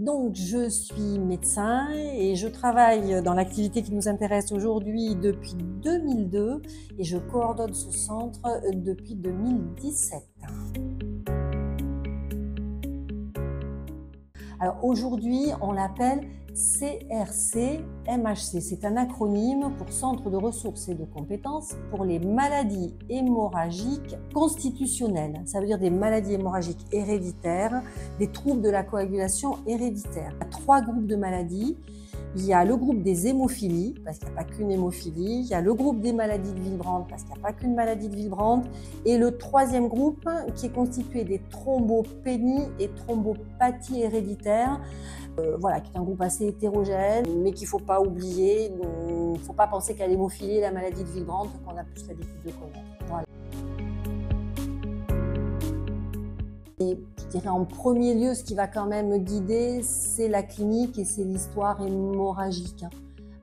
Donc, je suis médecin et je travaille dans l'activité qui nous intéresse aujourd'hui depuis 2002 et je coordonne ce centre depuis 2017. Alors aujourd'hui, on l'appelle CRC-MHC. C'est un acronyme pour Centre de ressources et de compétences pour les maladies hémorragiques constitutionnelles. Ça veut dire des maladies hémorragiques héréditaires, des troubles de la coagulation héréditaire. Il y a 3 groupes de maladies. Il y a le groupe des hémophilies, parce qu'il n'y a pas qu'une hémophilie. Il y a le groupe des maladies de Willebrand, parce qu'il n'y a pas qu'une maladie de Willebrand. Et le 3e groupe, qui est constitué des thrombopénies et thrombopathies héréditaires. Voilà, qui est un groupe assez hétérogène, mais qu'il ne faut pas oublier. Il ne faut pas penser qu'à l'hémophilie et la maladie de Willebrand, qu'on a plus l'habitude de connaître. Voilà. Et je dirais en premier lieu, ce qui va quand même me guider, c'est la clinique et c'est l'histoire hémorragique.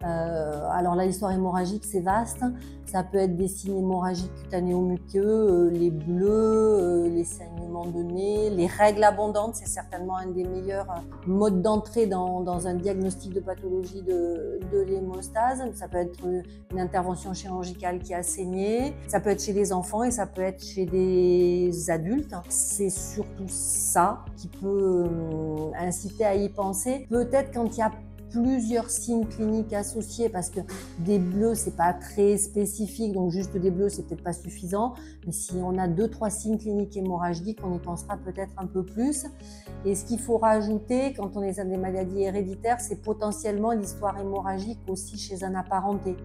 Alors là, l'histoire hémorragique, c'est vaste. Ça peut être des signes hémorragiques cutanéo-muqueux, les bleus, les saignements de nez, les règles abondantes. C'est certainement un des meilleurs modes d'entrée dans un diagnostic de pathologie de l'hémostase. Ça peut être une intervention chirurgicale qui a saigné. Ça peut être chez des enfants et ça peut être chez des adultes. C'est surtout ça qui peut inciter à y penser. Peut-être quand il y a plusieurs signes cliniques associés, parce que des bleus, c'est pas très spécifique, donc juste des bleus, c'est peut-être pas suffisant. Mais si on a 2-3 signes cliniques hémorragiques, on y pensera peut-être un peu plus. Et ce qu'il faut rajouter quand on est dans des maladies héréditaires, c'est potentiellement l'histoire hémorragique aussi chez un apparenté.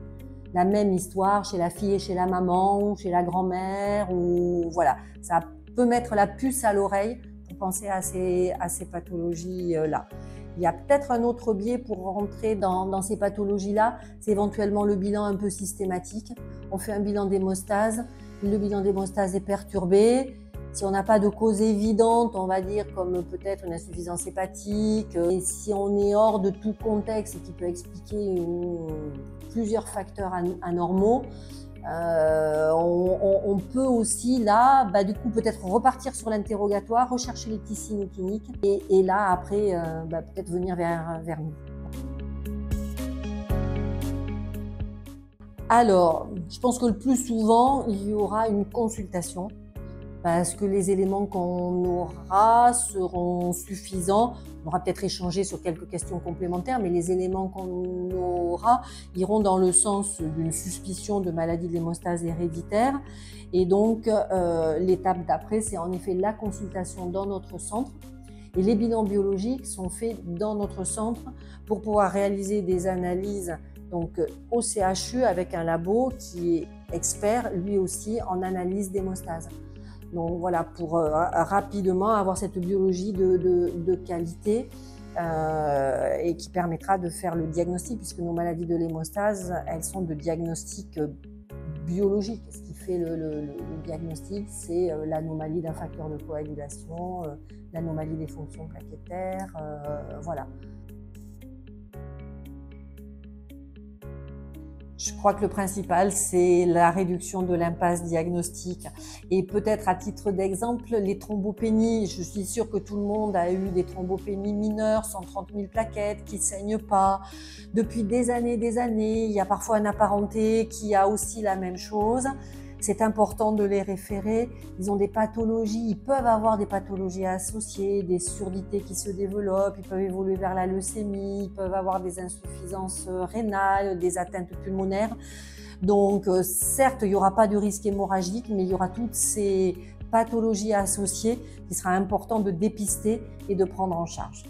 La même histoire chez la fille et chez la maman, ou chez la grand-mère, ou voilà. Ça peut mettre la puce à l'oreille pour penser à ces pathologies-là. Il y a peut-être un autre biais pour rentrer dans ces pathologies-là, c'est éventuellement le bilan un peu systématique. On fait un bilan d'hémostase, le bilan d'hémostase est perturbé. Si on n'a pas de cause évidente, on va dire comme peut-être une insuffisance hépatique, et si on est hors de tout contexte et qui peut expliquer plusieurs facteurs anormaux, on peut aussi là, du coup peut-être repartir sur l'interrogatoire, rechercher les petits signes cliniques et là après peut-être venir vers nous. Alors, je pense que le plus souvent, il y aura une consultation parce que les éléments qu'on aura seront suffisants. On aura peut-être échangé sur quelques questions complémentaires, mais les éléments qu'on aura iront dans le sens d'une suspicion de maladie de l'hémostase héréditaire. Et donc, l'étape d'après, c'est en effet la consultation dans notre centre. Et les bilans biologiques sont faits dans notre centre pour pouvoir réaliser des analyses donc, au CHU avec un labo qui est expert, lui aussi, en analyse d'hémostase. Donc voilà, pour rapidement avoir cette biologie de qualité et qui permettra de faire le diagnostic, puisque nos maladies de l'hémostase, elles sont de diagnostic biologique. Ce qui fait le diagnostic, c'est l'anomalie d'un facteur de coagulation, l'anomalie des fonctions plaquettaires, voilà. Je crois que le principal, c'est la réduction de l'impasse diagnostique. Et peut-être à titre d'exemple, les thrombopénies. Je suis sûre que tout le monde a eu des thrombopénies mineures, 130 000 plaquettes, qui ne saignent pas. Depuis des années, il y a parfois un apparenté qui a aussi la même chose. C'est important de les référer. Ils ont des pathologies, ils peuvent avoir des pathologies associées, des surdités qui se développent, ils peuvent évoluer vers la leucémie, ils peuvent avoir des insuffisances rénales, des atteintes pulmonaires. Donc certes, il n'y aura pas de risque hémorragique, mais il y aura toutes ces pathologies associées qui sera important de dépister et de prendre en charge.